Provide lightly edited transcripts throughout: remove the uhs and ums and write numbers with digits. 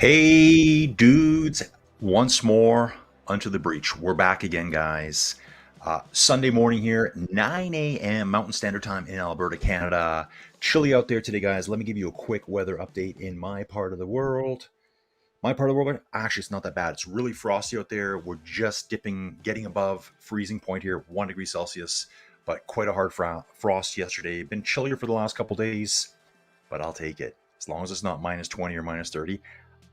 Hey, dudes, once more unto the breach. We're back again, guys. Sunday morning here, 9 a.m. Mountain Standard Time in Alberta, Canada. Chilly out there today, guys. Let me give you a quick weather update in my part of the world. My part of the world, actually, it's not that bad. It's really frosty out there. We're just getting above freezing point here, 1 degree Celsius, but quite a hard frost yesterday. Been chillier for the last couple days, but I'll take it. As long as it's not minus 20 or minus 30.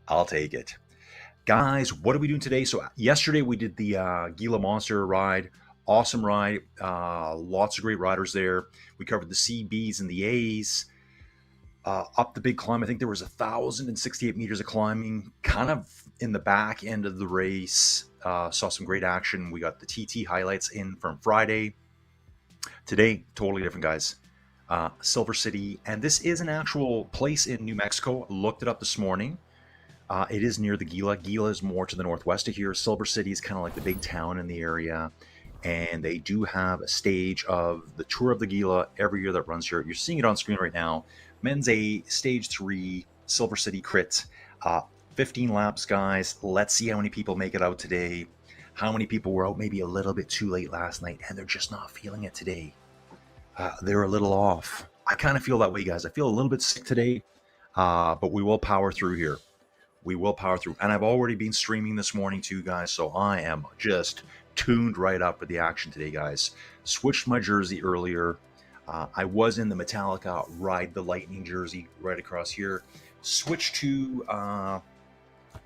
I'll take it. Guys, what are we doing today? So yesterday we did the Gila Monster ride. Awesome ride. Lots of great riders there. We covered the C, Bs, and the As. Up the big climb. I think there was 1,068 meters of climbing. Kind of in the back end of the race. Saw some great action. We got the TT highlights in from Friday. Today, totally different, guys. Silver City. And this is an actual place in New Mexico. Looked it up this morning. It is near the Gila. Gila is more to the northwest of here. Silver City is kind of like the big town in the area. And they do have a stage of the Tour of the Gila every year that runs here. You're seeing it on screen right now. Men's A, Stage 3, Silver City Crit. 15 laps, guys. Let's see how many people make it out today. How many people were out maybe a little bit too late last night, and they're just not feeling it today. They're a little off. I kind of feel that way, guys. I feel a little bit sick today, but we will power through here. We will power through. And I've already been streaming this morning too, guys, so I am just tuned right up with the action today, guys. Switched my jersey earlier. I was in the Metallica Ride the Lightning jersey right across here. Switched to,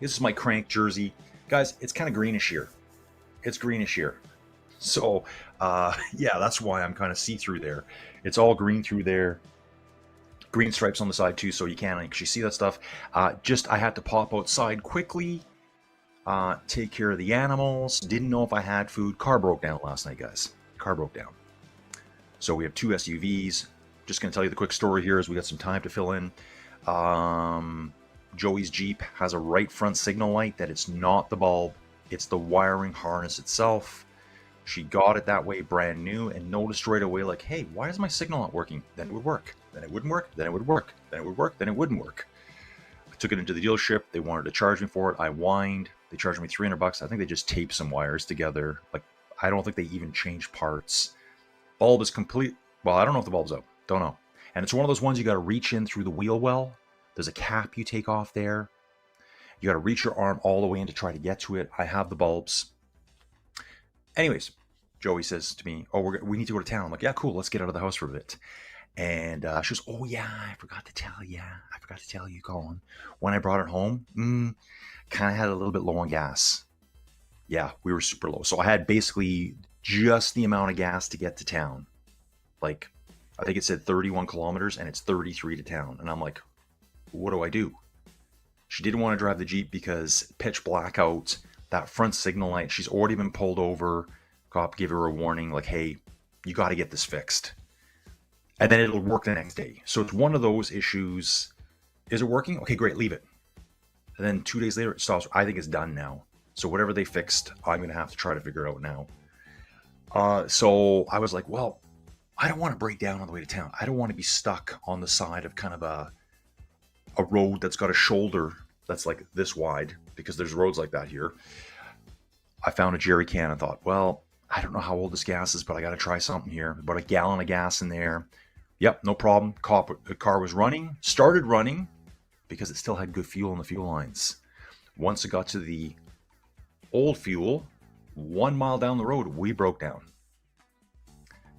this is my Crank jersey. Guys, it's kind of greenish here. It's greenish here. So, yeah, that's why I'm kind of see-through there. It's all green through there. Green stripes on the side too, so you can't actually see that stuff. I had to pop outside quickly, take care of the animals. Didn't know if I had food. Car broke down last night, guys. Car broke down. So we have 2 SUVs. Just going to tell you the quick story here as we got some time to fill in. Joey's Jeep has a right front signal light that it's not the bulb. It's the wiring harness itself. She got it that way brand new and noticed right away, like, hey, why is my signal not working? Then it would work. Then it wouldn't work. Then it would work. Then it would work. Then it wouldn't work. I took it into the dealership. They wanted to charge me for it. I whined. They charged me $300. I think they just taped some wires together. Like, I don't think they even changed parts. Bulb is complete. Well, I don't know if the bulb's out. Don't know. And it's one of those ones you got to reach in through the wheel well. There's a cap you take off there. You got to reach your arm all the way in to try to get to it. I have the bulbs. Anyways, Joey says to me, oh, we need to go to town. I'm like, yeah, cool. Let's get out of the house for a bit. And she goes, oh, yeah, I forgot to tell you, Colin. When I brought it home, kind of had a little bit low on gas. Yeah, we were super low. So I had basically just the amount of gas to get to town. Like, I think it said 31 kilometers, and it's 33 to town. And I'm like, what do I do? She didn't want to drive the Jeep because pitch blackout, that front signal light, she's already been pulled over. Cop gave her a warning, like, hey, you got to get this fixed. And then it'll work the next day. So it's one of those issues. Is it working? Okay, great, leave it. And then 2 days later, it stops. I think it's done now. So whatever they fixed, I'm going to have to try to figure it out now. So I was like, well, I don't want to break down on the way to town. I don't want to be stuck on the side of kind of a road that's got a shoulder that's like this wide, because there's roads like that here. I found a jerry can and thought, well, I don't know how old this gas is, but I got to try something here. About a gallon of gas in there. Yep, no problem. The car was running, started running, because it still had good fuel in the fuel lines. Once it got to the old fuel, 1 mile down the road, we broke down.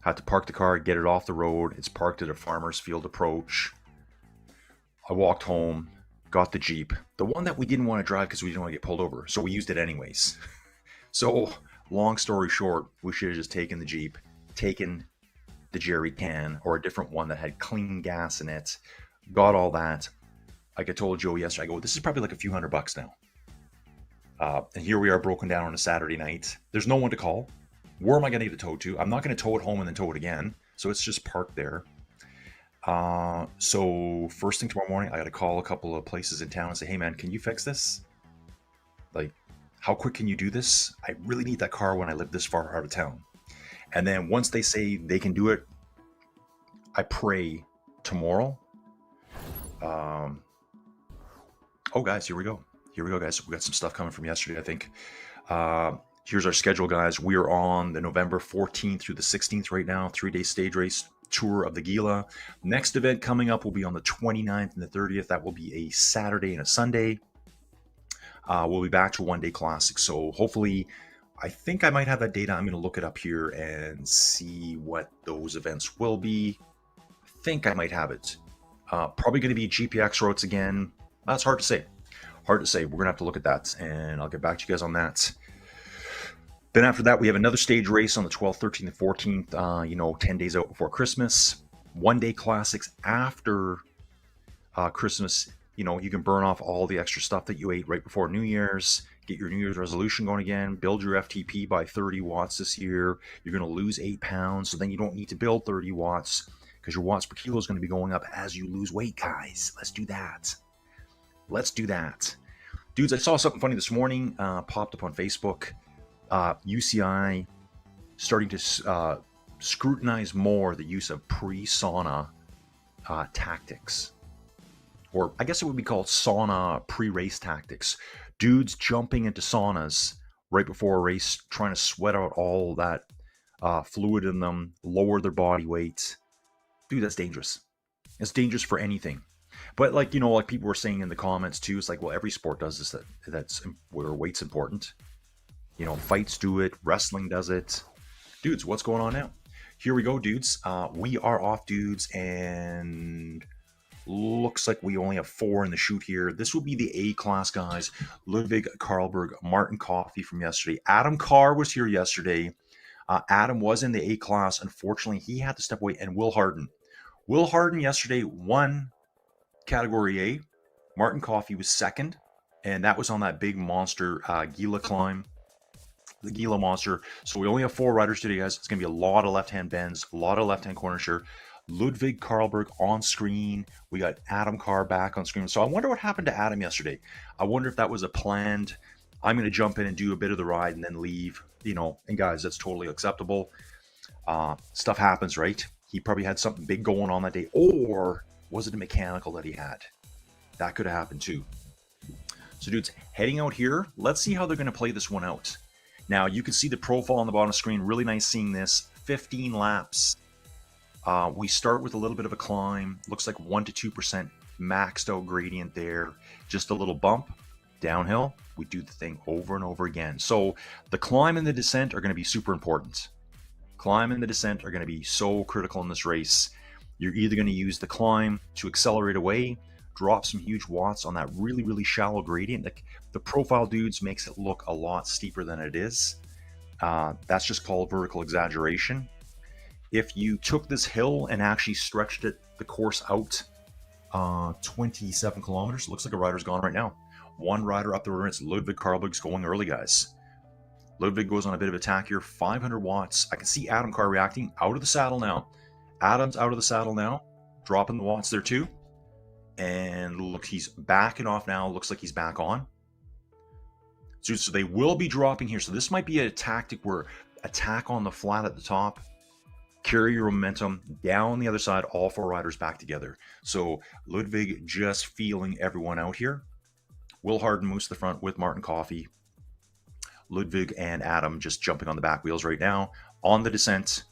Had to park the car, get it off the road. It's parked at a farmer's field approach. I walked home, got the Jeep. The one that we didn't want to drive because we didn't want to get pulled over. So we used it anyways. So long story short, we should have just taken the Jeep, taken the jerry can or a different one that had clean gas in it, got all that. Like I told Joe yesterday, I go, this is probably like a few $100 now. And here we are broken down on a Saturday night. There's no one to call. Where am I going to get it towed to? I'm not going to tow it home and then tow it again. So it's just parked there. So first thing tomorrow morning, I got to call a couple of places in town and say, hey man, can you fix this? Like, how quick can you do this? I really need that car when I live this far out of town. And then once they say they can do it, I pray tomorrow. Oh guys, here we go. Here we go, guys. We got some stuff coming from yesterday, I think. Here's our schedule, guys. We are on the November 14th through the 16th right now, 3-day stage race tour of the Gila. Next event coming up will be on the 29th and the 30th. That will be a Saturday and a Sunday. We'll be back to one-day classic. So hopefully, I think I might have that data. I'm going to look it up here and see what those events will be. I think I might have it. Probably going to be GPX roads again. That's hard to say. Hard to say. We're going to have to look at that, and I'll get back to you guys on that. Then after that, we have another stage race on the 12th, 13th, and 14th, 10 days out before Christmas. One-day classics after Christmas. You can burn off all the extra stuff that you ate right before New Year's, get your New Year's resolution going again, build your FTP by 30 watts this year. You're going to lose 8 pounds, so then you don't need to build 30 watts because your watts per kilo is going to be going up as you lose weight, guys. Let's do that. Let's do that. Dudes, I saw something funny this morning, popped up on Facebook. UCI starting to scrutinize more the use of pre-sauna tactics. Or I guess it would be called sauna pre-race tactics. Dudes jumping into saunas right before a race, trying to sweat out all that fluid in them, lower their body weight. Dude, that's dangerous. It's dangerous for anything. But like people were saying in the comments too, it's like, well, every sport does this. That's where weight's important. Fights do it. Wrestling does it. Dudes, what's going on now? Here we go, dudes. We are off, dudes, and looks like we only have 4 in the chute here. This will be the A-class guys. Ludwig Karlberg, Martin Coffey from yesterday. Adam Carr was here yesterday. Adam was in the A-class. Unfortunately, he had to step away. And Will Harden. Will Harden yesterday won Category A. Martin Coffey was second, and that was on that big monster Gila climb. The Gila monster. So we only have 4 riders today, guys. It's going to be a lot of left-hand bends, a lot of left-hand corner share. Ludwig Karlberg on screen. We got Adam Carr back on screen. So I wonder what happened to Adam yesterday. I wonder if that was a planned, I'm going to jump in and do a bit of the ride and then leave, and guys, that's totally acceptable. Stuff happens, right? He probably had something big going on that day, or was it a mechanical that he had? That could have happened too. So dudes, heading out here, let's see how they're going to play this one out. Now, you can see the profile on the bottom of the screen. Really nice seeing this. 15 laps. We start with a little bit of a climb. Looks like 1 to 2% maxed out gradient there. Just a little bump. Downhill. We do the thing over and over again. So the climb and the descent are going to be super important. Climb and the descent are going to be so critical in this race. You're either going to use the climb to accelerate away, drop some huge watts on that really, really shallow gradient. Like the profile, dudes, makes it look a lot steeper than it is. That's just called vertical exaggeration. If you took this hill and actually stretched the course out 27 kilometers, looks like a rider's gone right now. One rider up the river, it's Ludwig Karlberg's going early, guys. Ludwig goes on a bit of attack here, 500 watts. I can see Adam Carr reacting out of the saddle now. Adam's out of the saddle now, dropping the watts there too. And look, he's backing off now. Looks like he's back on. So they will be dropping here. So this might be a tactic where attack on the flat at the top, carry your momentum down the other side, all 4 riders back together. So Ludwig just feeling everyone out here. Will Harden moves to the front with Martin Coffey. Ludwig and Adam just jumping on the back wheels right now on the descent.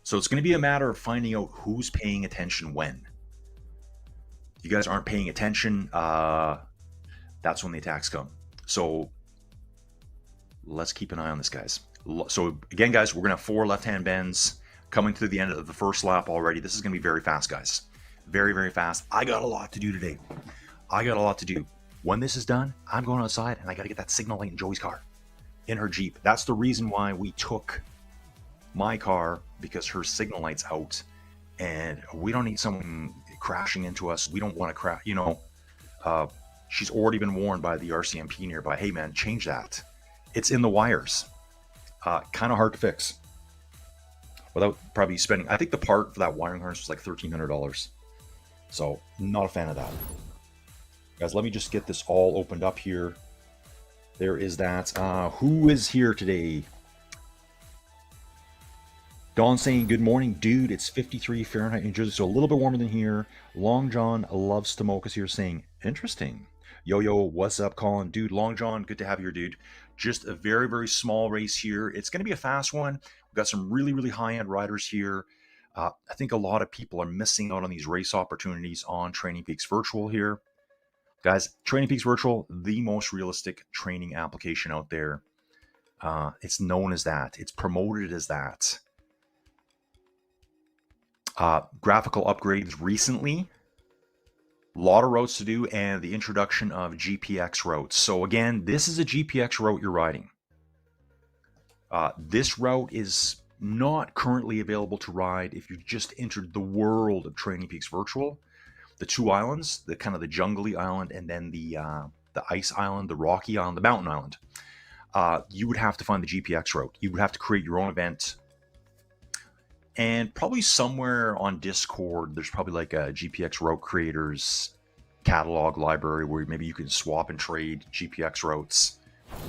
So it's going to be a matter of finding out who's paying attention when. You guys aren't paying attention, that's when the attacks come. So let's keep an eye on this, guys. So again, guys, we're going to have 4 left-hand bends coming to the end of the first lap already. This is going to be very fast, guys. Very, very fast. I got a lot to do today. I got a lot to do. When this is done, I'm going outside and I got to get that signal light in Joey's car, in her Jeep. That's the reason why we took my car, because her signal light's out and we don't need someone crashing into us. We don't want to crash, she's already been warned by the RCMP nearby. Hey man, change that. It's in the wires. Kind of hard to fix without probably spending, I think the part for that wiring harness was like $1,300. So not a fan of that. Guys, let me just get this all opened up here. There is that. Who is here today? Dawn saying, good morning, dude. It's 53 Fahrenheit in New Jersey, so a little bit warmer than here. Long John loves to moke us here saying, interesting. Yo, what's up, Colin? Dude, Long John, good to have you here, dude. Just a very, very small race here. It's going to be a fast one. We've got some really, really high-end riders here. I think a lot of people are missing out on these race opportunities on Training Peaks Virtual here. Guys, Training Peaks Virtual, the most realistic training application out there. It's known as that. It's promoted as that. Graphical upgrades recently. A lot of routes to do, and the introduction of GPX routes. So again, this is a GPX route you're riding. This route is not currently available to ride if you just entered the world of Training Peaks Virtual. The two islands, the kind of the jungly island, and then the ice island, the rocky island, the mountain island. You would have to find the GPX route. You would have to create your own event. And probably somewhere on Discord, there's probably like a GPX route creators catalog library where maybe you can swap and trade GPX routes.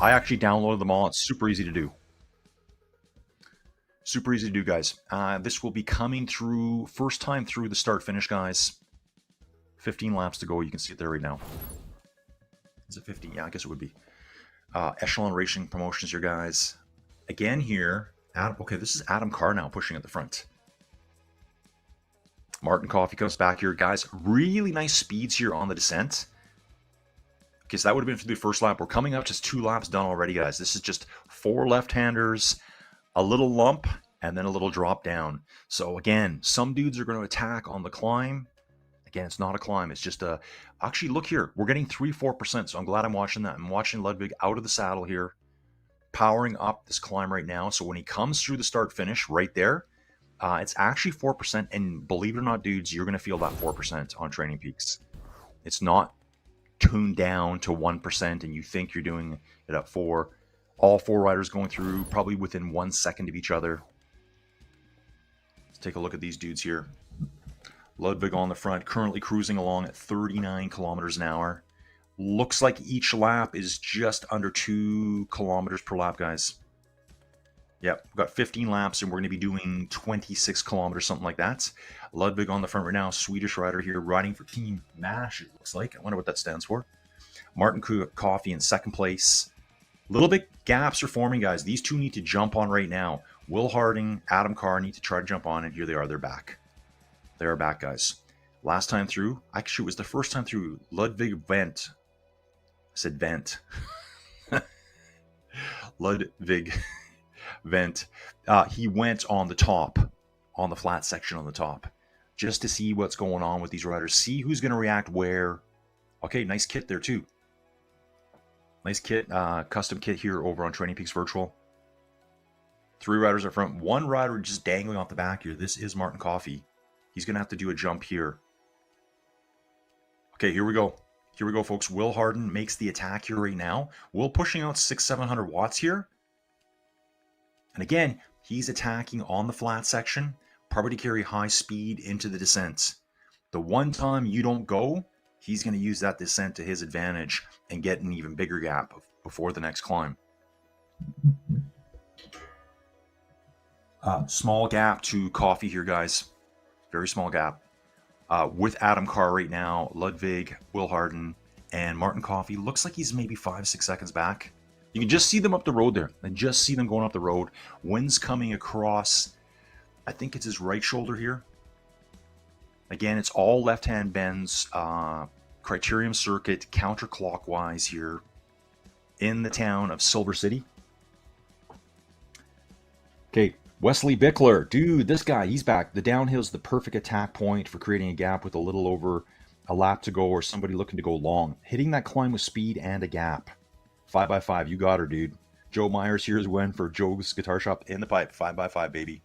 I actually downloaded them all. It's super easy to do. Super easy to do, guys. This will be coming through, first time through the start finish, guys. 15 laps to go. You can see it there right now. Is it 15? Yeah, I guess it would be. Echelon Racing Promotions here, guys. Again here. Okay, this is Adam Carr now pushing at the front. Martin Coffey comes back here. Guys, really nice speeds here on the descent. Okay, so that would have been for the first lap. We're coming up just 2 laps done already, guys. This is just 4 left-handers, a little lump, and then a little drop down. So again, some dudes are going to attack on the climb. Again, it's not a climb. It's just a... Actually, look here. We're getting 3-4%, so I'm glad I'm watching that. I'm watching Ludwig out of the saddle here, powering up this climb right now. So when he comes through the start finish right there, it's actually 4%. And believe it or not, dudes, you're going to feel that 4% on Training Peaks. It's not tuned down to 1% and you think you're doing it at 4. All 4 riders going through probably within 1 second of each other. Let's take a look at these dudes here. Ludwig on the front, currently cruising along at 39 kilometers an hour. Looks like each lap is just under 2 kilometers per lap, guys. Yep, we've got 15 laps and we're going to be doing 26 kilometers, something like that. Ludwig on the front right now, Swedish rider here, riding for Team MASH, it looks like. I wonder what that stands for. Martin Coffey in second place. Little bit gaps are forming, guys. These two need to jump on right now. Will Harding, Adam Carr need to try to jump on, and here they are. They're back. They are back, guys. Last time through, actually, it was the first time through. Ludwig Vent. I said Vent. Ludwig Vent. He went on the top, on the flat section on the top, just to see what's going on with these riders. See who's going to react where. Okay, nice kit there, too. Nice kit, custom kit here over on Training Peaks Virtual. 3 riders up front. 1 rider just dangling off the back here. This is Martin Coffey. He's going to have to do a jump here. Okay, here we go. Here we go, folks. Will Hardin makes the attack here right now. Will pushing out 600-700 watts here. And again, he's attacking on the flat section, probably to carry high speed into the descent. The one time you don't go, he's going to use that descent to his advantage and get an even bigger gap before the next climb. Small gap to Coffey here, guys. Very small gap. With Adam Carr right now, Ludwig, Will Hardin, and Martin Coffey. Looks like he's maybe 5-6 seconds back. You can just see them up the road there. And just see them going up the road. Wind's coming across, I think it's his right shoulder here. Again, it's all left-hand bends. Criterium circuit, counterclockwise here in the town of Silver City. Okay, Wesley Bickler. Dude, this guy, he's back. The downhill's the perfect attack point for creating a gap with a little over a lap to go or somebody looking to go long. Hitting that climb with speed and a gap. 5x5, you got her, dude. Joe Myers here's win for Joe's Guitar Shop in the pipe. 5x5, baby.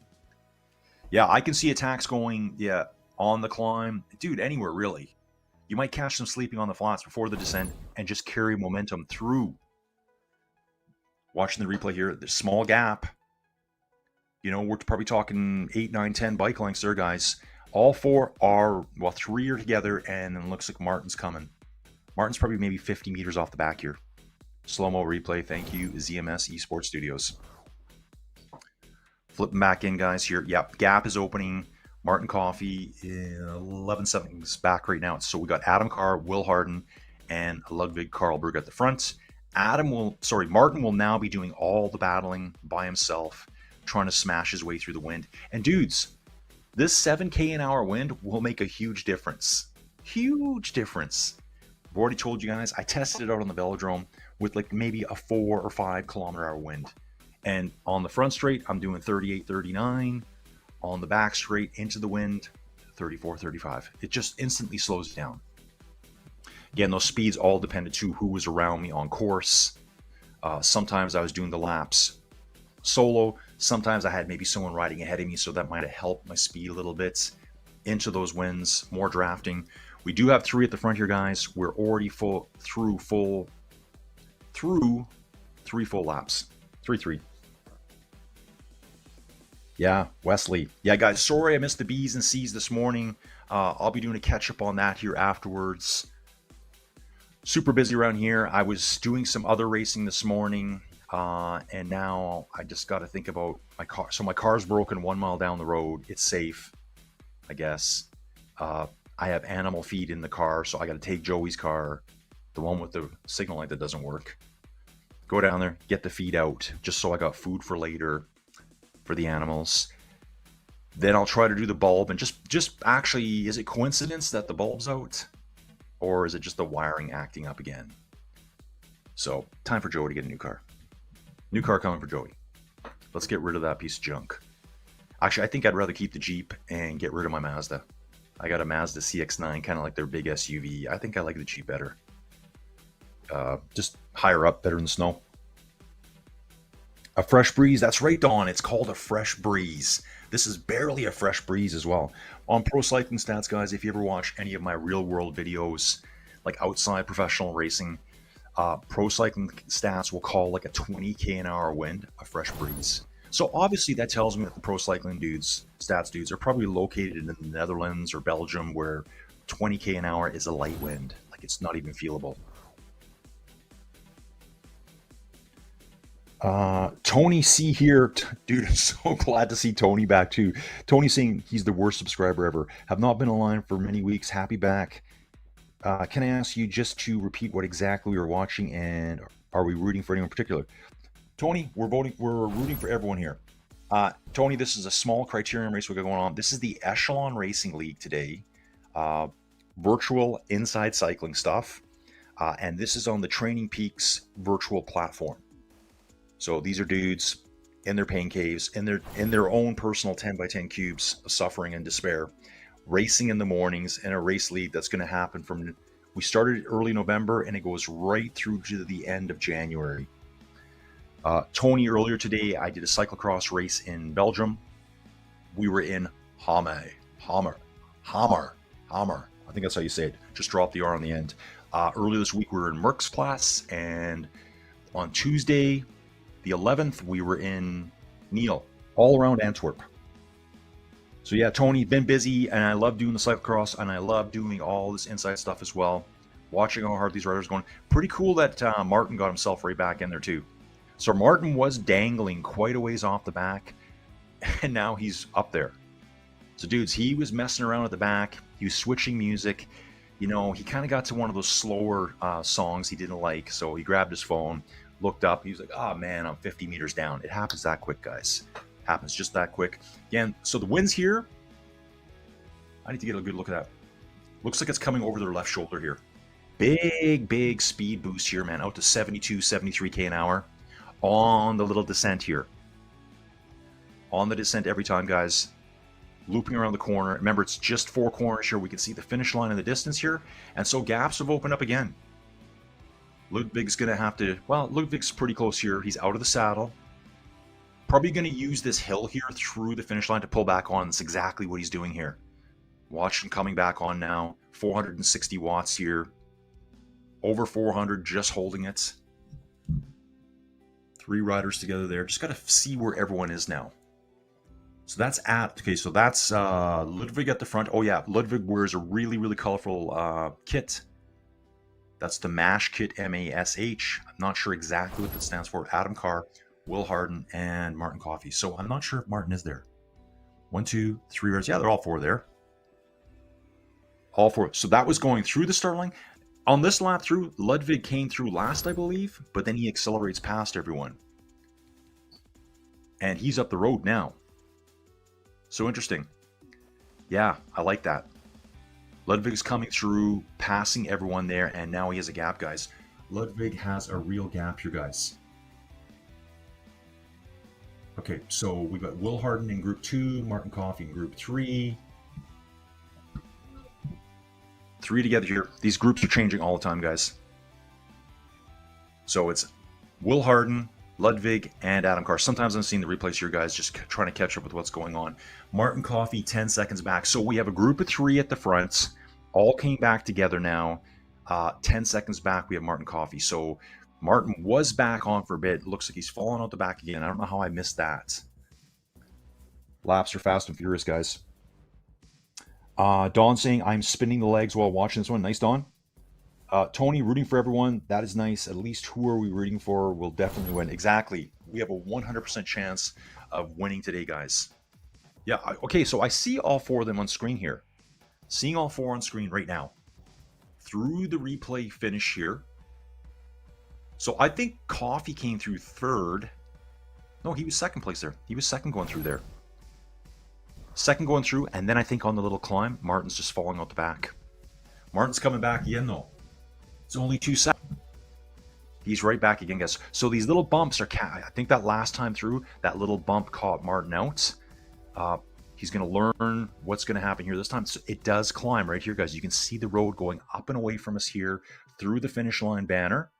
Yeah, I can see attacks going, yeah, on the climb. Dude, anywhere, really. You might catch them sleeping on the flats before the descent and just carry momentum through. Watching the replay here, the small gap. You know, we're probably talking 8, 9, 10 bike lengths there, guys. All 4 are, well, 3 are together, and then it looks like Martin's coming. Martin's probably maybe 50 meters off the back here. Slow-mo replay, thank you, ZMS eSports Studios. Flipping back in, guys, here. Yep, gap is opening. Martin Coffey, 11 seconds back right now. So we got Adam Carr, Will Hardin, and Ludwig Karlberg at the front. Martin will now be doing all the battling by himself, trying to smash his way through the wind. And dudes, this 7K an hour wind will make a huge difference. Huge difference. I've already told you guys, I tested it out on the velodrome with like maybe a 4 or 5 kilometer hour wind. And on the front straight, I'm doing 38, 39. On the back straight into the wind, 34, 35. It just instantly slows down. Again, those speeds all depended to who was around me on course. Sometimes I was doing the laps solo. Sometimes I had maybe someone riding ahead of me, so that might have helped my speed a little bit into those winds, more drafting. We do have 3 at the front here, guys. We're already through 3 full laps. 3. Yeah, Wesley. Yeah, guys, sorry I missed the B's and C's this morning. I'll be doing a catch-up on that here afterwards. Super busy around here. I was doing some other racing this morning, and now I just got to think about my car. So my car's broken 1 mile down the road. It's safe, I guess. I have animal feed in the car, so I got to take Joey's car, the one with the signal light that doesn't work. Go down there, get the feed out, just so I got food for later for the animals. Then I'll try to do the bulb, and just actually, is it coincidence that the bulb's out? Or is it just the wiring acting up again? So, time for Joey to get a new car. New car coming for Joey. Let's get rid of that piece of junk. Actually, I think I'd rather keep the Jeep and get rid of my Mazda. I got a Mazda CX-9, kind of like their big SUV. I think I like the Jeep better. Just higher up, better than snow. A fresh breeze. That's right, Dawn. It's called a fresh breeze. This is barely a fresh breeze as well. On Pro Cycling Stats, guys, if you ever watch any of my real world videos, like outside professional racing, Pro Cycling Stats will call like a 20K an hour wind a fresh breeze. So obviously that tells me that the Pro Cycling Stats dudes are probably located in the Netherlands or Belgium, where 20K an hour is a light wind. Like, it's not even feelable. Tony C here. Dude, I'm so glad to see Tony back too. Tony saying he's the worst subscriber ever. Have not been online for many weeks. Happy back. Can I ask you just to repeat what exactly we were watching, and are we rooting for anyone in particular? Tony, we're rooting for everyone here. Tony, this is a small criterium race we got going on. This is the Echelon Racing League today. Virtual inside cycling stuff. And this is on the TrainingPeaks virtual platform. So these are dudes in their pain caves, in their own personal 10x10 cubes of suffering and despair, racing in the mornings in a race league that's going to happen we started early November and it goes right through to the end of January. Tony, earlier today, I did a cyclocross race in Belgium. We were in Hammer. I think that's how you say it. Just drop the R on the end. Earlier this week, we were in Merckxplas, and on Tuesday, the 11th, we were in Niel, all around Antwerp. So yeah, Tony, been busy, and I love doing the cyclocross, and I love doing all this inside stuff as well. Watching how hard these riders are going. Pretty cool that Martin got himself right back in there too. So Martin was dangling quite a ways off the back, and now he's up there. So dudes, he was messing around at the back. He was switching music. You know, he kind of got to one of those slower songs he didn't like, so he grabbed his phone, looked up. He was like, oh man, I'm 50 meters down. It happens that quick, guys. Happens just that quick. Again, so the wind's here. I need to get a good look at that. Looks like it's coming over their left shoulder here. Big speed boost here, man. Out to 72, 73K an hour on the little descent here. On the descent every time, guys. Looping around the corner. Remember, it's just 4 corners here. We can see the finish line in the distance here. And so gaps have opened up again. Ludwig's going to have to... Well, Ludwig's pretty close here. He's out of the saddle. Probably going to use this hill here through the finish line to pull back on. That's exactly what he's doing here. Watch him coming back on now. 460 watts here. Over 400, just holding it. 3 riders together there. Just got to see where everyone is now. So that's that's Ludwig at the front. Oh yeah, Ludwig wears a really colorful kit. That's the MASH kit, M-A-S-H. I'm not sure exactly what that stands for. Adam Carr, Will Harden, and Martin Coffey. So I'm not sure if Martin is there. 1, 2, 3 riders. Yeah, they're all 4 there. All 4. So that was going through the start line. On this lap through, Ludwig came through last, I believe, but then he accelerates past everyone. And he's up the road now. So interesting. Yeah, I like that. Ludwig's coming through, passing everyone there, and now he has a gap, guys. Ludwig has a real gap here, guys. Okay, so we've got Will Harden in Group 2, Martin Coffey in Group 3. 3 together here. These groups are changing all the time, guys. So it's Will Harden, Ludwig, and Adam Carr. Sometimes I'm seeing the replays here, guys, just trying to catch up with what's going on. Martin Coffey, 10 seconds back. So we have a group of 3 at the front. All came back together now. 10 seconds back, we have Martin Coffey. So Martin was back on for a bit. Looks like he's fallen out the back again. I don't know how I missed that. Laps are fast and furious, guys. Dawn saying, I'm spinning the legs while watching this one. Nice, Dawn. Tony, rooting for everyone. That is nice. At least who are we rooting for will definitely win. Exactly. We have a 100% chance of winning today, guys. Yeah, okay, so I see all 4 of them on screen here. Seeing all 4 on screen right now. Through the replay finish here. So I think Coffey came through 3rd. No, he was 2nd place there. He was 2nd going through there. 2nd going through, and then I think on the little climb, Martin's just falling out the back. Martin's coming back again, though. It's only 2 seconds. He's right back again, guys. So these little bumps are... I think that last time through, that little bump caught Martin out. He's going to learn what's going to happen here this time. So it does climb right here, guys. You can see the road going up and away from us here through the finish line banner.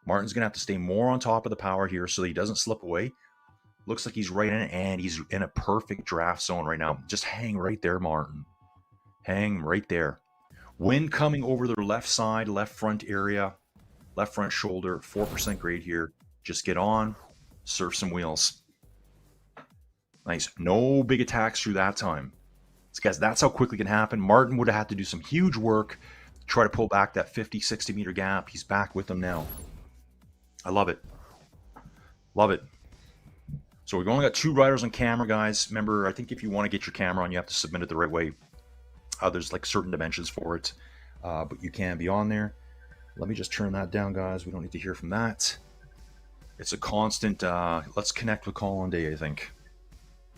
Martin's going to have to stay more on top of the power here so that he doesn't slip away. Looks like he's right in it, and he's in a perfect draft zone right now. Just hang right there, Martin. Hang right there. Wind coming over their left side, left front area, left front shoulder, 4% grade here. Just get on, surf some wheels. Nice. No big attacks through that time. So guys, that's how quickly it can happen. Martin would have had to do some huge work, try to pull back that 50, 60 meter gap. He's back with them now. I love it. Love it. So we've only got 2 riders on camera, guys. Remember, I think if you want to get your camera on, you have to submit it the right way. There's like certain dimensions for it, but you can be on there. Let me just turn that down, guys. We don't need to hear from that. It's a constant, let's connect with Colin Day, I think.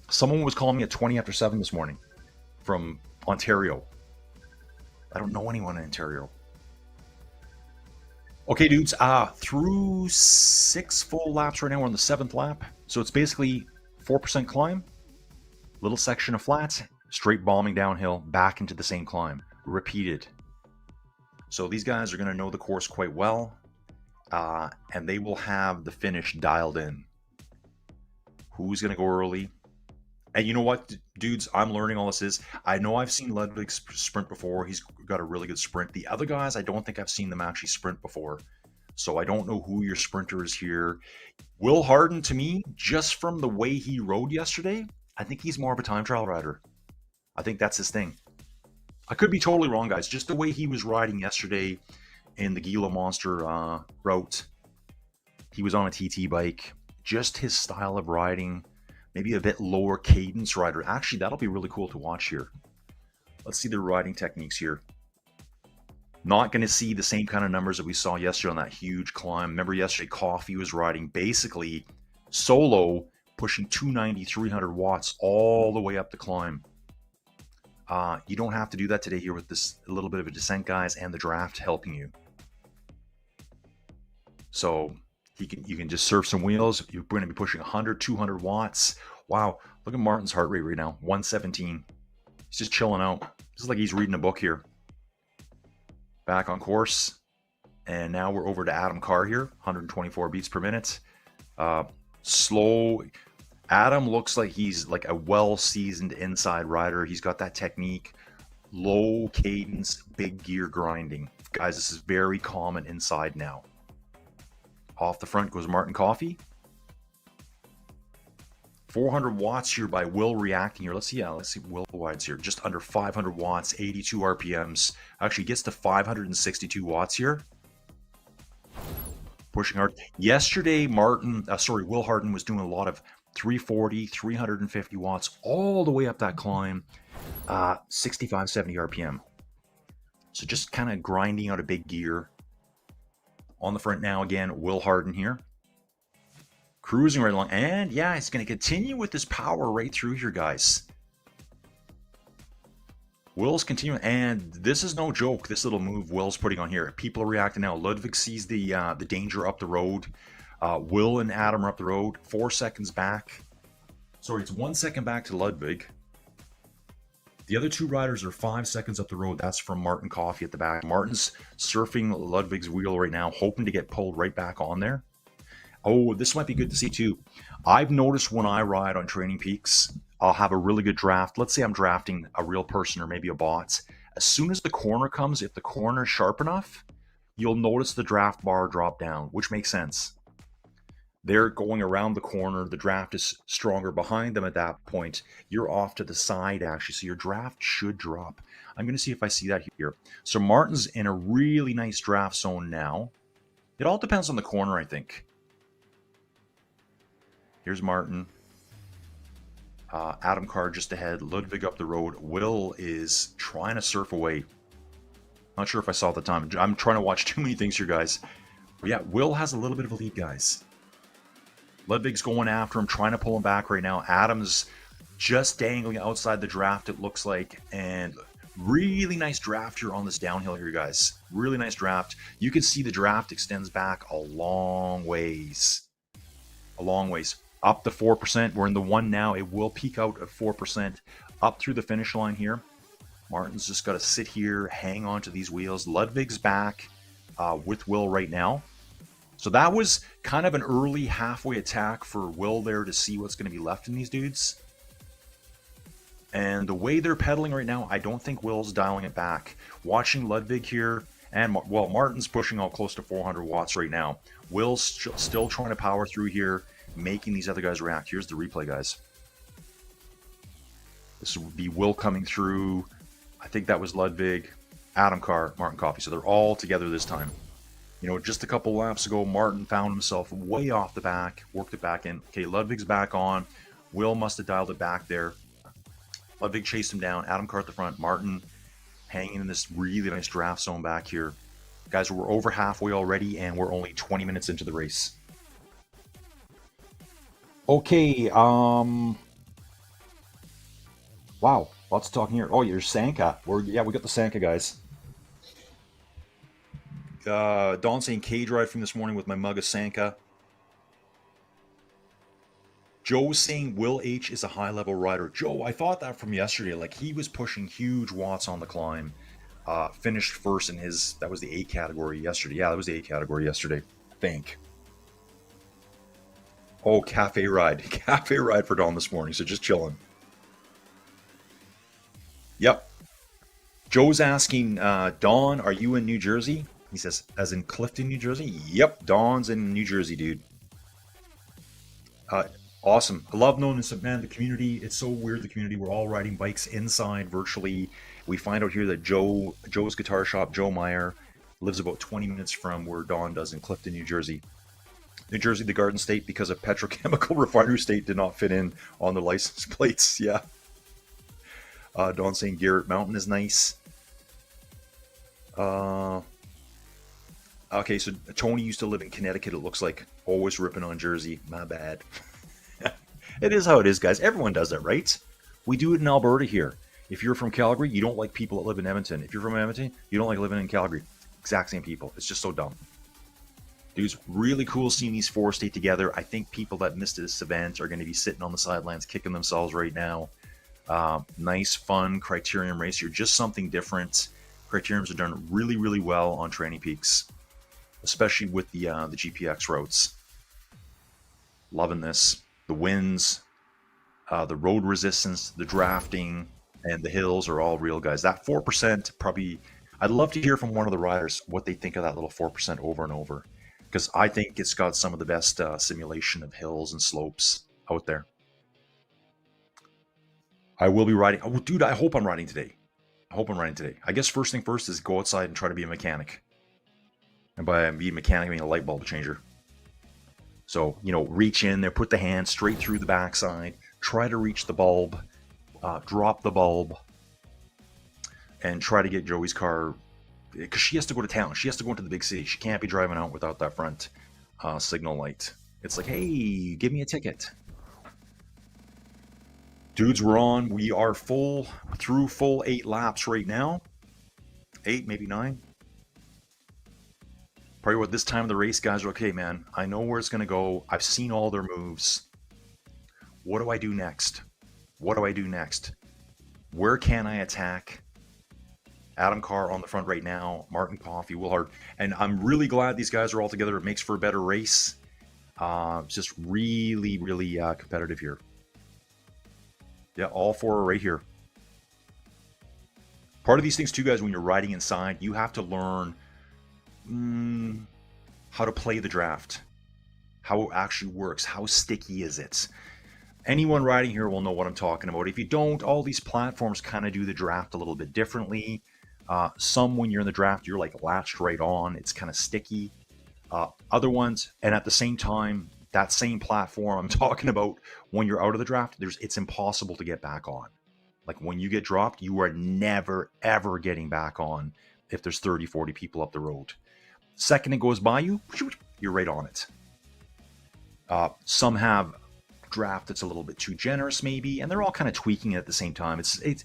Someone was calling me at 20 after 7 this morning from Ontario. I don't know anyone in Ontario. Okay, dudes, through 6 full laps right now. We're on the 7th lap. So it's basically 4% climb, little section of flat, straight bombing downhill, back into the same climb, repeated. So these guys are going to know the course quite well, and they will have the finish dialed in. Who's going to go early? And you know what, dudes, I'm learning all this is. I know I've seen Ludwig sprint before. He's got a really good sprint. The other guys, I don't think I've seen them actually sprint before. So I don't know who your sprinter is here. Will Harden, to me, just from the way he rode yesterday, I think he's more of a time trial rider. I think that's his thing. I could be totally wrong, guys. Just the way he was riding yesterday in the Gila Monster route. He was on a TT bike. Just his style of riding. Maybe a bit lower cadence rider. Actually, that'll be really cool to watch here. Let's see the riding techniques here. Not going to see the same kind of numbers that we saw yesterday on that huge climb. Remember yesterday, Coffey was riding basically solo, pushing 290, 300 watts all the way up the climb. You don't have to do that today here with this a little bit of a descent, guys, and the draft helping you. So you can just surf some wheels. You're going to be pushing 100, 200 watts. Wow, look at Martin's heart rate right now, 117. He's just chilling out. This is like he's reading a book here. Back on course. And now we're over to Adam Carr here, 124 beats per minute. Slow. Adam looks like he's like a well-seasoned inside rider. He's got that technique, low cadence, big gear grinding. Guys, this is very common inside now. Off the front goes Martin Coffey. 400 watts here by Will reacting here. Let's see Will Wides here. Just under 500 watts, 82 RPMs. Actually gets to 562 watts here. Pushing hard. Yesterday, Will Harden was doing a lot of 340, 350 watts all the way up that climb, 65, 70 RPM. So just kind of grinding out a big gear. On the front now again, Will Harden here. Cruising right along. And yeah, it's going to continue with this power right through here, guys. Will's continuing, and this is no joke. This little move Will's putting on here. People are reacting now. Ludwig sees the danger up the road. Will and Adam are up the road. 4 seconds back. Sorry, it's 1 second back to Ludwig. The other 2 riders are 5 seconds up the road. That's from Martin Coffey at the back. Martin's surfing Ludwig's wheel right now, hoping to get pulled right back on there. Oh, this might be good to see too. I've noticed when I ride on TrainingPeaks, I'll have a really good draft. Let's say I'm drafting a real person or maybe a bot. As soon as the corner comes, if the corner is sharp enough, you'll notice the draft bar drop down, which makes sense. They're going around the corner. The draft is stronger behind them at that point. You're off to the side, actually, so your draft should drop. I'm going to see if I see that here. So Martin's in a really nice draft zone now. It all depends on the corner, I think. Here's Martin. Adam Carr just ahead. Ludwig up the road. Will is trying to surf away. Not sure if I saw the time. I'm trying to watch too many things here, guys. But yeah, Will has a little bit of a lead, guys. Ludwig's going after him, trying to pull him back right now. Adam's just dangling outside the draft, it looks like. And really nice draft here on this downhill here, guys. Really nice draft. You can see the draft extends back a long ways. A long ways. Up to 4%. We're in the 1 now. It will peak out at 4% up through the finish line here. Martin's just got to sit here, hang on to these wheels. Ludwig's back with Will right now. So that was kind of an early halfway attack for Will there to see what's going to be left in these dudes. And the way they're pedaling right now, I don't think Will's dialing it back. Watching Ludwig here, and well, Martin's pushing all close to 400 watts right now. Will's still trying to power through here, making these other guys react. Here's the replay, guys. This would be Will coming through. I think that was Ludwig, Adam Carr, Martin Coffey. So they're all together this time. You know, just a couple laps ago, Martin found himself way off the back, worked it back in. Okay, Ludwig's back on. Will must have dialed it back there. Ludwig chased him down. Adam Carr at the front. Martin hanging in this really nice draft zone back here. Guys, we're over halfway already, and we're only 20 minutes into the race. Okay, wow, lots of talking here. Oh, you're Sanka. We got the Sanka guys. Don saying cage ride from this morning with my mug of Sanka. Joe saying Will H is a high-level rider. Joe, I thought that from yesterday. Like, he was pushing huge watts on the climb. Finished first in his, that was the A category yesterday. Yeah, that was the A category yesterday, I think. Oh, cafe ride. Cafe ride for Don this morning, so just chilling. Yep. Joe's asking, Don, are you in New Jersey? He says, as in Clifton, New Jersey? Yep, Don's in New Jersey, dude. Awesome. I love knowing this, man, the community. It's so weird, the community. We're all riding bikes inside virtually. We find out here that Joe's guitar shop, Joe Meyer, lives about 20 minutes from where Don does in Clifton, New Jersey. New Jersey, the Garden State, because a petrochemical refinery state did not fit in on the license plates. Yeah. Don saying Garrett Mountain is nice. Okay, so Tony used to live in Connecticut, it looks like. Always ripping on Jersey. My bad. It is how it is, guys. Everyone does that, right? We do it in Alberta here. If you're from Calgary, you don't like people that live in Edmonton. If you're from Edmonton, you don't like living in Calgary. Exact same people. It's just so dumb. Dude, it's really cool seeing these 4 stay together. I think people that missed this event are going to be sitting on the sidelines kicking themselves right now. Nice, fun Criterium race here. Just something different. Criteriums have done really, really well on TrainingPeaks, especially with the GPX routes. Loving this. The winds, the road resistance, the drafting, and the hills are all real, guys. That 4% probably, I'd love to hear from one of the riders what they think of that little 4% over and over, because I think it's got some of the best simulation of hills and slopes out there. I will be riding. Oh, dude, I hope I'm riding today. I guess first thing first is go outside and try to be a mechanic. And by being a mechanic, I mean a light bulb changer. So, you know, reach in there, put the hand straight through the backside, try to reach the bulb, drop the bulb, and try to get Joey's car because she has to go to town. She has to go into the big city. She can't be driving out without that front signal light. It's like, hey, give me a ticket. Dudes, we're on. We are full 8 laps right now. 8, maybe 9. Probably what this time of the race, guys are okay, man. I know where it's going to go. I've seen all their moves. What do I do next? What do I do next? Where can I attack? Adam Carr on the front right now. Martin Coffey, Will Hart. And I'm really glad these guys are all together. It makes for a better race. It's just really, really competitive here. Yeah, all 4 are right here. Part of these things too, guys, when you're riding inside, you have to learn how to play the draft, how it actually works, how sticky is it. Anyone riding here will know what I'm talking about. If you don't, all these platforms kind of do the draft a little bit differently. Some, when you're in the draft, you're like latched right on. It's kind of sticky. Other ones, and at the same time, that same platform I'm talking about, when you're out of the draft, it's impossible to get back on. Like when you get dropped, you are never, ever getting back on if there's 30, 40 people up the road. Second it goes by you, you're right on it. Some have draft that's a little bit too generous maybe, and they're all kind of tweaking it at the same time. It's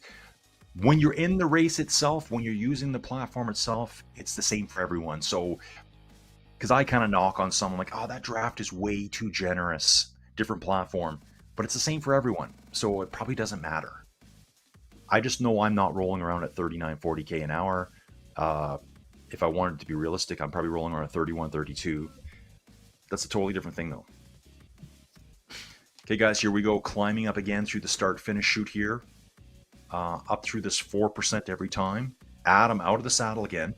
when you're in the race itself, when you're using the platform itself, it's the same for everyone. So because I kind of knock on someone like, oh, that draft is way too generous, different platform, but it's the same for everyone, so it probably doesn't matter. I just know I'm not rolling around at 39, 40K an hour. If I wanted to be realistic, I'm probably rolling around 31, 32. That's a totally different thing though. Okay, guys, here we go. Climbing up again through the start-finish chute here. Up through this 4% every time. Adam out of the saddle again.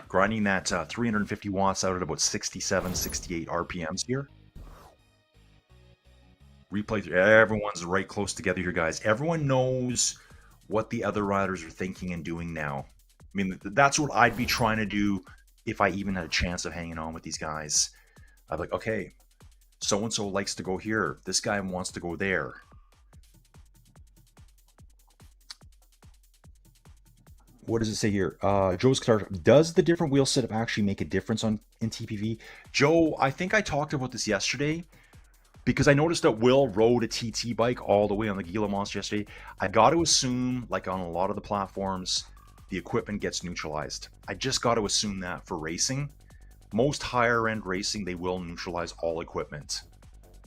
Grinding that 350 watts out at about 67, 68 RPMs here. Replay through. Everyone's right close together here, guys. Everyone knows what the other riders are thinking and doing now. I mean, that's what I'd be trying to do if I even had a chance of hanging on with these guys. I'd be like, okay, so-and-so likes to go here. This guy wants to go there. What does it say here? Joe's guitar. Does the different wheel setup actually make a difference in TPV? Joe, I think I talked about this yesterday because I noticed that Will rode a TT bike all the way on the Gila Monster yesterday. I got to assume, like on a lot of the platforms, the equipment gets neutralized. I just got to assume that for racing. Most higher end racing, they will neutralize all equipment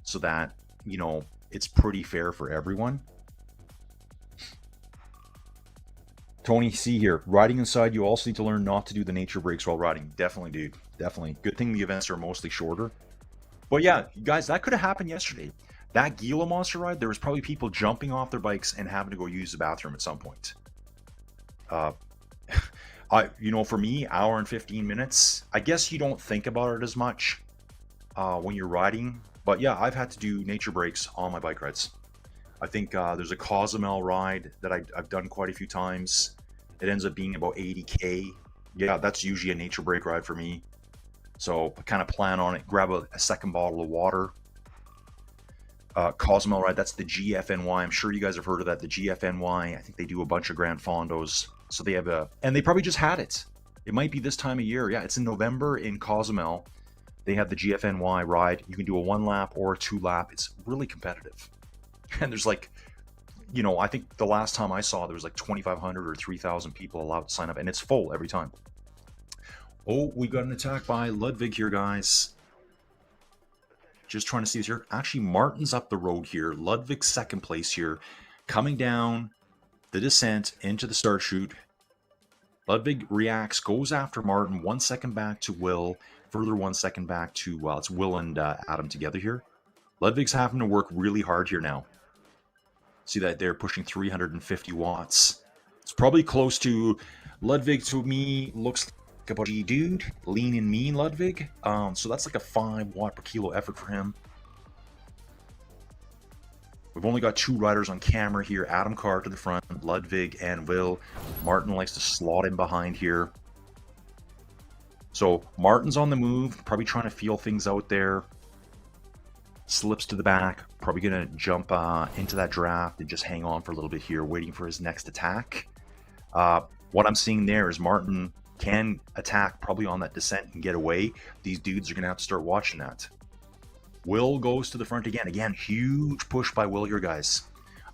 so that, you know, it's pretty fair for everyone. Tony C here. Riding inside, you also need to learn not to do the nature breaks while riding. Definitely, dude. Definitely. Good thing the events are mostly shorter. But yeah, guys, that could have happened yesterday. That Gila Monster ride, there was probably people jumping off their bikes and having to go use the bathroom at some point. For me, hour and 15 minutes. I guess you don't think about it as much when you're riding. But yeah, I've had to do nature breaks on my bike rides. I think there's a Cozumel ride that I've done quite a few times. It ends up being about 80K. Yeah, that's usually a nature break ride for me. So I kind of plan on it, grab a second bottle of water. Cozumel ride, that's the GFNY. I'm sure you guys have heard of that, the GFNY. I think they do a bunch of Grand Fondos. So they have and they probably just had it. It might be this time of year. Yeah, it's in November in Cozumel. They have the GFNY ride. You can do a 1 lap or a 2 lap. It's really competitive. And there's like, you know, I think the last time I saw there was like 2,500 or 3,000 people allowed to sign up, and it's full every time. Oh, we got an attack by Ludwig here, guys. Just trying to see this here. Actually, Martin's up the road here. Ludwig's second place here. Coming down the descent into the start chute. Ludwig reacts, goes after Martin. 1 second back to Will. Further 1 second back to, it's Will and Adam together here. Ludwig's having to work really hard here now. See that they're pushing 350 watts. It's probably close to Ludwig. To me, looks like about a dude, lean and mean Ludwig. So that's like a 5 watt per kilo effort for him. We've only got 2 riders on camera here. Adam Carr to the front, Ludwig and Will. Martin likes to slot in behind here. So Martin's on the move, probably trying to feel things out there. Slips to the back, probably going to jump into that draft and just hang on for a little bit here, waiting for his next attack. What I'm seeing there is Martin can attack probably on that descent and get away. These dudes are going to have to start watching that. Will goes to the front again. Again, huge push by Will here, guys.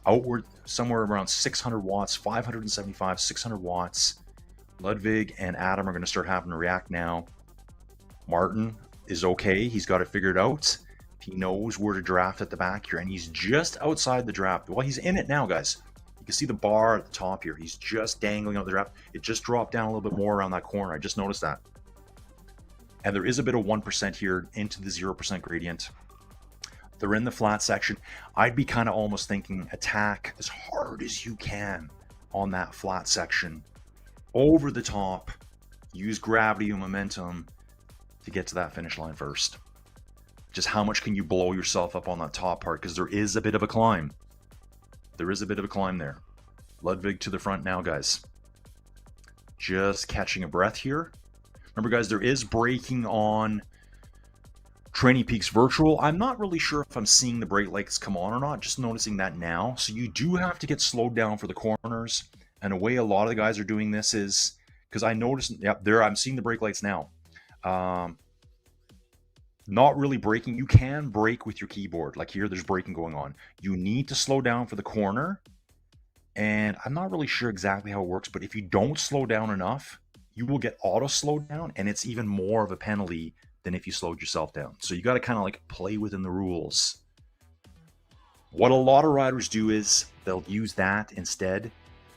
Outward somewhere around 600 watts, 575, 600 watts. Ludwig and Adam are going to start having to react now. Martin is okay. He's got it figured out. He knows where to draft at the back here, and he's just outside the draft. Well, he's in it now, guys. You can see the bar at the top here. He's just dangling out the draft. It just dropped down a little bit more around that corner. I just noticed that. And there is a bit of 1% here into the 0% gradient. They're in the flat section. I'd be kind of almost thinking attack as hard as you can on that flat section. Over the top. Use gravity and momentum to get to that finish line first. Just how much can you blow yourself up on that top part? Because there is a bit of a climb. There is a bit of a climb there. Ludwig to the front now, guys. Just catching a breath here. Remember, guys, there is braking on TrainingPeaks Virtual. I'm not really sure if I'm seeing the brake lights come on or not. Just noticing that now. So you do have to get slowed down for the corners. And a way a lot of the guys are doing this is, because I noticed, yep, there I'm seeing the brake lights now. Not really braking. You can brake with your keyboard. Like here, there's braking going on. You need to slow down for the corner. And I'm not really sure exactly how it works, but if you don't slow down enough, you will get auto slowed down, and it's even more of a penalty than if you slowed yourself down. So you got to kind of like play within the rules. What a lot of riders do is they'll use that instead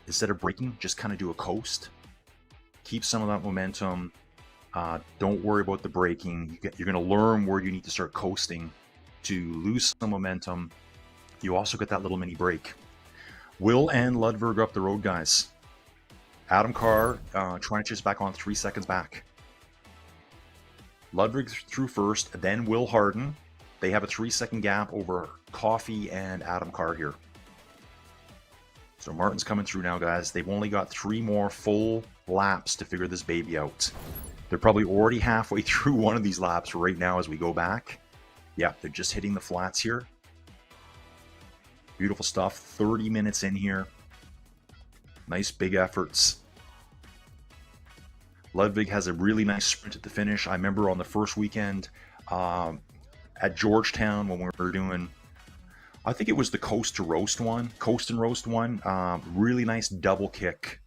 of braking, just kind of do a coast. Keep some of that momentum. Don't worry about the braking. You're going to learn where you need to start coasting to lose some momentum. You also get that little mini brake. Will and Ludwig are up the road, guys. Adam Carr trying to chase back on 3 seconds back. Ludwig through first, then Will Harden. They have a 3-second gap over Coffee and Adam Carr here. So Martin's coming through now, guys. They've only got 3 more full laps to figure this baby out. They're probably already halfway through one of these laps right now as we go back. Yeah, they're just hitting the flats here. Beautiful stuff. 30 minutes in here. Nice big efforts. Ludwig has a really nice sprint at the finish. I remember on the first weekend at Georgetown when we were doing, I think it was the Coast and Roast one. Really nice double kick.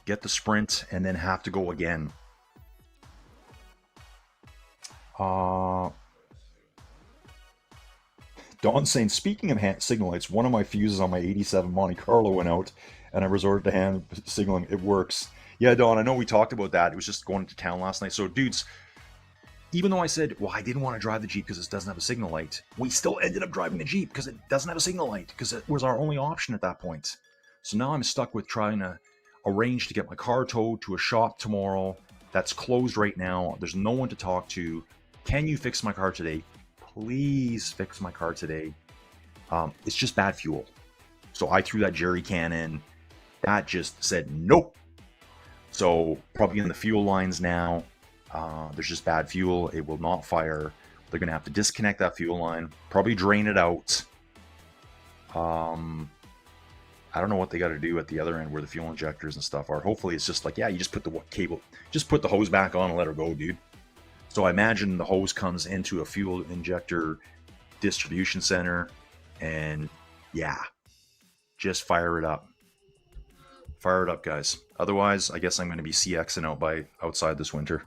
Get the sprint and then have to go again. Don saying, speaking of hand signal lights, one of my fuses on my 87 Monte Carlo went out, and I resorted to hand signaling. It works. Yeah, Don, I know we talked about that. It was just going to town last night. So, dudes, even though I said, well, I didn't want to drive the Jeep because it doesn't have a signal light, we still ended up driving the Jeep because it doesn't have a signal light, because it was our only option at that point. So now I'm stuck with trying to arrange to get my car towed to a shop tomorrow that's closed right now. There's no one to talk to. Can you fix my car today? Please fix my car today. It's just bad fuel. So I threw that jerry can in. That just said nope. So probably in the fuel lines now, there's just bad fuel. It will not fire. They're going to have to disconnect that fuel line, probably drain it out. I don't know what they got to do at the other end where the fuel injectors and stuff are. Hopefully it's just like, yeah, you just put the cable, just put the hose back on and let her go, dude. So I imagine the hose comes into a fuel injector distribution center, and yeah, just fire it up. Fire it up, guys. Otherwise, I guess I'm going to be CXing out outside this winter.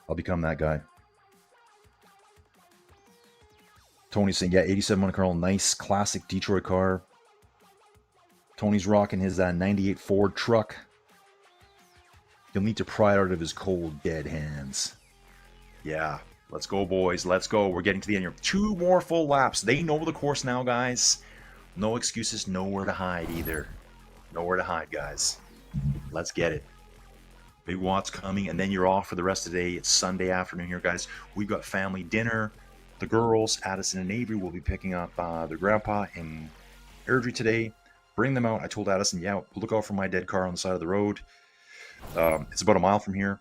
I'll become that guy. Tony's saying, yeah, 87 Monte Carlo, nice classic Detroit car. Tony's rocking his 98 Ford truck. He'll need to pry it out of his cold, dead hands. Yeah, let's go, boys. Let's go. We're getting to the end here. 2 more full laps. They know the course now, guys. No excuses. Nowhere to hide either. Nowhere to hide, guys. Let's get it. Big Watt's coming, and then you're off for the rest of the day. It's Sunday afternoon here, guys. We've got family dinner. The girls, Addison and Avery, will be picking up their grandpa in Airdrie today. Bring them out. I told Addison, yeah, look out for my dead car on the side of the road. It's about a mile from here.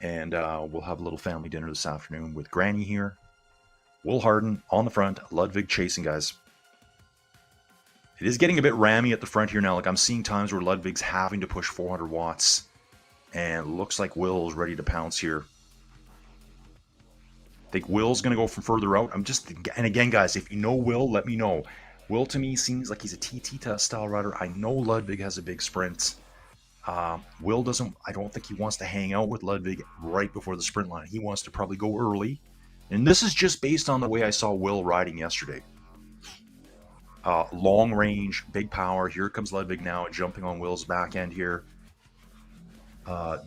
And we'll have a little family dinner this afternoon with Granny here. Will Harden on the front, Ludwig chasing, guys. It is getting a bit rammy at the front here now. Like I'm seeing times where Ludwig's having to push 400 watts. And looks like Will's ready to pounce here. I think Will's going to go from further out. And again, guys, if you know Will, let me know. Will, to me, seems like he's a TT style rider. I know Ludwig has a big sprint. Will doesn't, I don't think he wants to hang out with Ludwig right before the sprint line. He wants to probably go early. And this is just based on the way I saw Will riding yesterday. Long range, big power. Here comes Ludwig now, jumping on Will's back end here.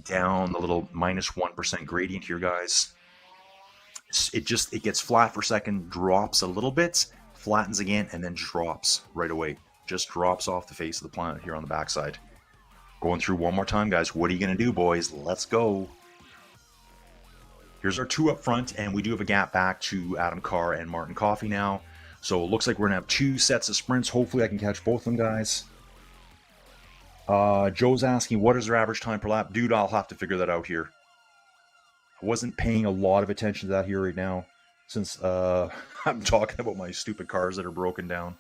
Down the little -1% gradient here, guys. It gets flat for a second, drops a little bit, flattens again, and then drops right away. Just drops off the face of the planet here on the backside. Going through one more time, guys. What are you going to do, boys? Let's go. Here's our two up front, and we do have a gap back to Adam Carr and Martin Coffey now. So it looks like we're going to have two sets of sprints. Hopefully I can catch both of them, guys. Joe's asking, what is their average time per lap? Dude, I'll have to figure that out here. I wasn't paying a lot of attention to that here right now, since I'm talking about my stupid cars that are broken down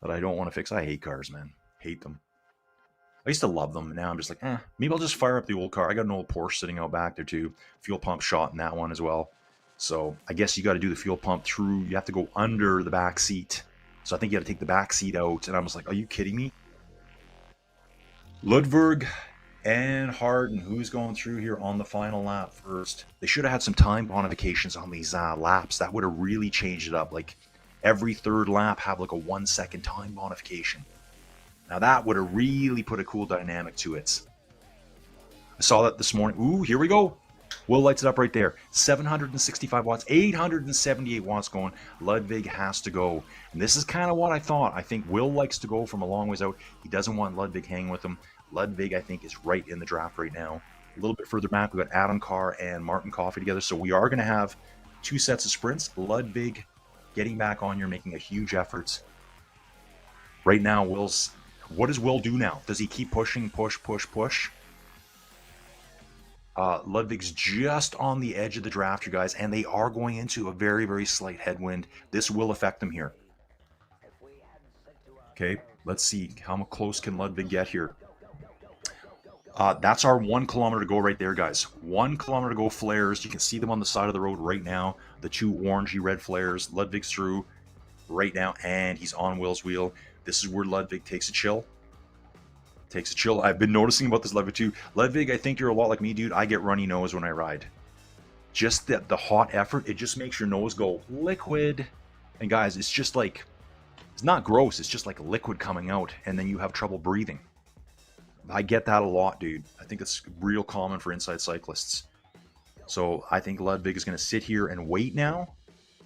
that I don't want to fix. I hate cars, man. Hate them. I used to love them. Now I'm just like, maybe I'll just fire up the old car. I got an old Porsche sitting out back there too. Fuel pump shot in that one as well. So I guess you got to do the fuel pump through. You have to go under the back seat. So I think you got to take the back seat out. And I was like, are you kidding me? Ludwig and Harden, who's going through here on the final lap first? They should have had some time bonifications on these laps. That would have really changed it up. Like every third lap have like a 1 second time bonification. Now that would have really put a cool dynamic to it. I saw that this morning. Ooh, here we go. Will lights it up right there. 765 watts, 878 watts going. Ludwig has to go. And this is kind of what I thought. I think Will likes to go from a long ways out. He doesn't want Ludwig hanging with him. Ludwig, I think, is right in the draft right now. A little bit further back, we've got Adam Carr and Martin Coffey together. So we are going to have two sets of sprints. Ludwig getting back on here, making a huge effort. Right now, what does Will do now? Does he keep pushing, push? Ludwig's just on the edge of the draft, you guys, and they are going into a very, very slight headwind. This will affect them here. Okay, let's see. How close can Ludwig get here? That's our 1 kilometer to go right there, guys. 1 kilometer to go flares. You can see them on the side of the road right now. The two orangey red flares. Ludwig's through right now, and he's on Will's wheel. This is where Ludwig takes a chill. I've been noticing about this Ludwig too. Ludwig, I think you're a lot like me, dude. I get runny nose when I ride. Just the hot effort, it just makes your nose go liquid. And guys, it's just like, it's not gross. It's just like liquid coming out, and then you have trouble breathing. I get that a lot, dude. I think it's real common for inside cyclists. So I think Ludwig is going to sit here and wait now.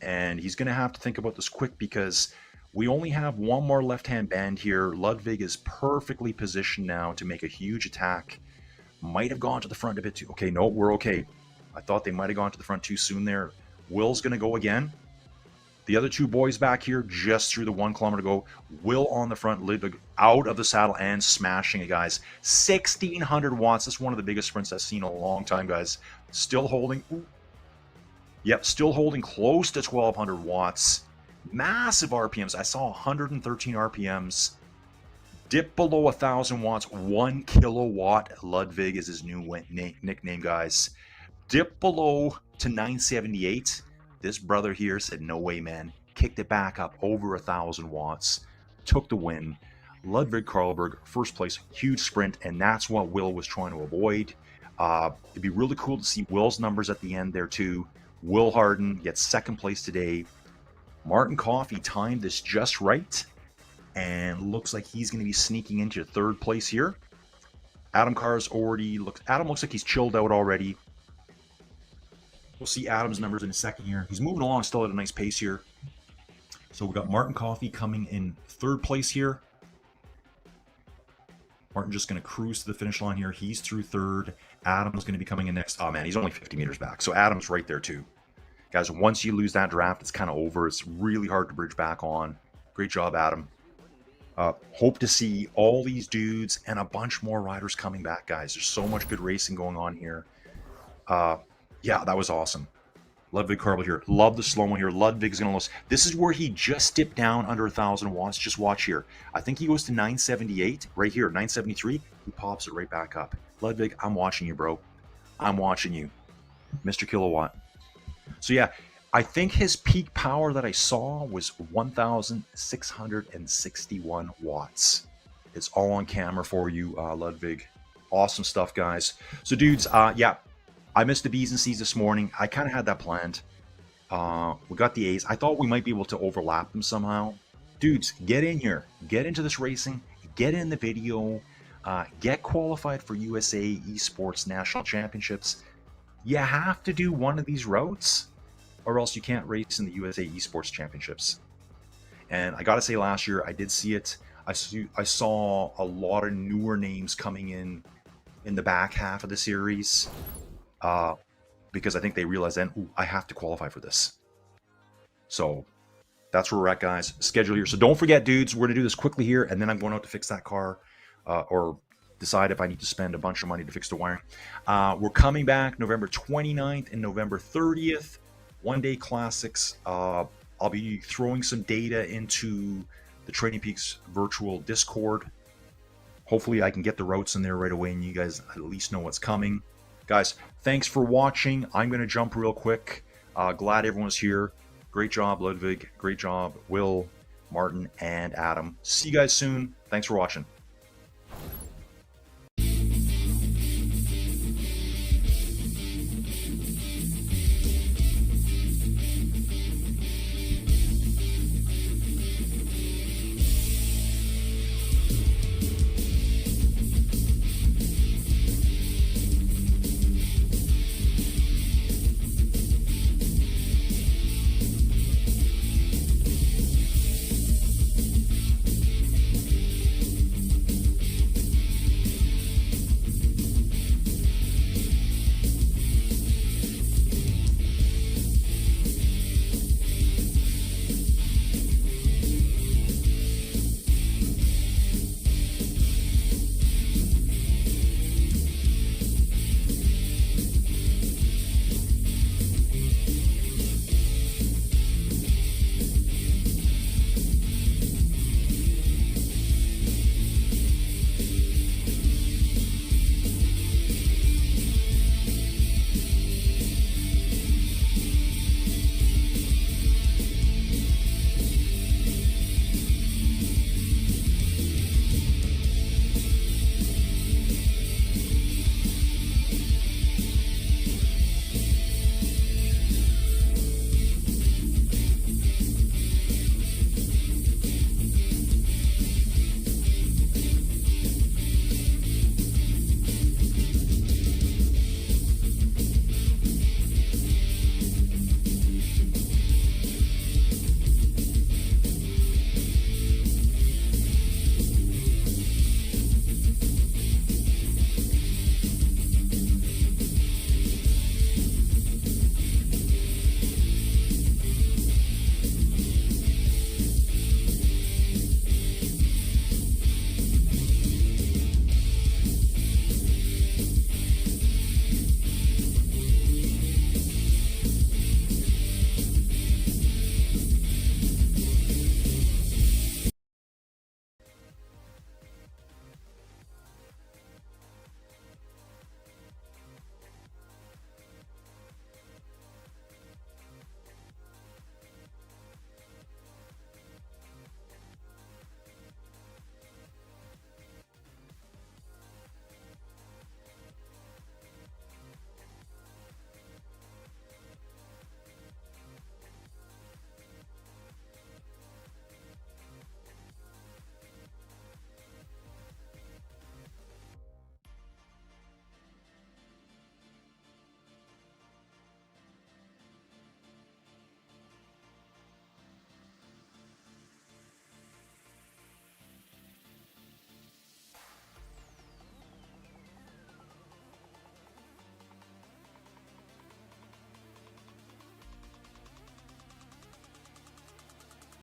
And he's going to have to think about this quick because we only have one more left-hand bend here. Ludwig is perfectly positioned now to make a huge attack. Might have gone to the front a bit too. Okay, no, we're okay. I thought they might have gone to the front too soon there. Will's going to go again. The other two boys back here just through the 1 kilometer to go. Will on the front, Ludwig out of the saddle and smashing it, guys. 1,600 watts. That's one of the biggest sprints I've seen in a long time, guys. Still holding. Ooh. Yep, still holding close to 1,200 watts. Massive RPMs. I saw 113 RPMs. Dip below 1,000 watts. 1 kilowatt. Ludwig is his new nickname, guys. Dip below to 978. This brother here said, no way, man. Kicked it back up over 1,000 watts. Took the win. Ludwig Karlberg, first place, huge sprint, and that's what Will was trying to avoid. It'd be really cool to see Will's numbers at the end there, too. Will Harden gets second place today. Martin Coffey timed this just right, and looks like he's going to be sneaking into third place here. Adam Carr's already Adam looks like he's chilled out already. We'll see Adam's numbers in a second here. He's moving along still at a nice pace here. So we got Martin Coffey coming in third place here. Martin just going to cruise to the finish line here. He's through third. Adam's going to be coming in next. Oh man, he's only 50 meters back. So Adam's right there too. Guys, once you lose that draft, it's kind of over. It's really hard to bridge back on. Great job, Adam. Hope to see all these dudes and a bunch more riders coming back, guys. There's so much good racing going on here. Yeah, that was awesome. Ludwig Karbel here. Love the slow one here. Ludwig's going to lose. This is where he just dipped down under 1,000 watts. Just watch here. I think he goes to 978 right here, 973. He pops it right back up. Ludwig, I'm watching you, bro. I'm watching you, Mr. Kilowatt. So yeah, I think his peak power that I saw was 1,661 watts. It's all on camera for you, Ludwig. Awesome stuff, guys. So dudes, yeah, I missed the B's and C's this morning. I kind of had that planned. We got the A's. I thought we might be able to overlap them somehow. Dudes, get in here. Get into this racing. Get in the video. Get qualified for USA eSports National Championships. You have to do one of these routes, or else you can't race in the USA eSports Championships. And I got to say, last year, I did see it. I saw a lot of newer names coming in the back half of the series. Because I think they realized then, ooh, I have to qualify for this. So that's where we're at, guys. Schedule here. So don't forget, dudes, we're going to do this quickly here, and then I'm going out to fix that car or decide if I need to spend a bunch of money to fix the wiring. We're coming back November 29th and November 30th. One-day classics. I'll be throwing some data into the TrainingPeaks virtual Discord. Hopefully I can get the routes in there right away and you guys at least know what's coming. Guys, thanks for watching. I'm going to jump real quick. Glad everyone's here. Great job, Ludwig. Great job, Will, Martin, and Adam. See you guys soon. Thanks for watching.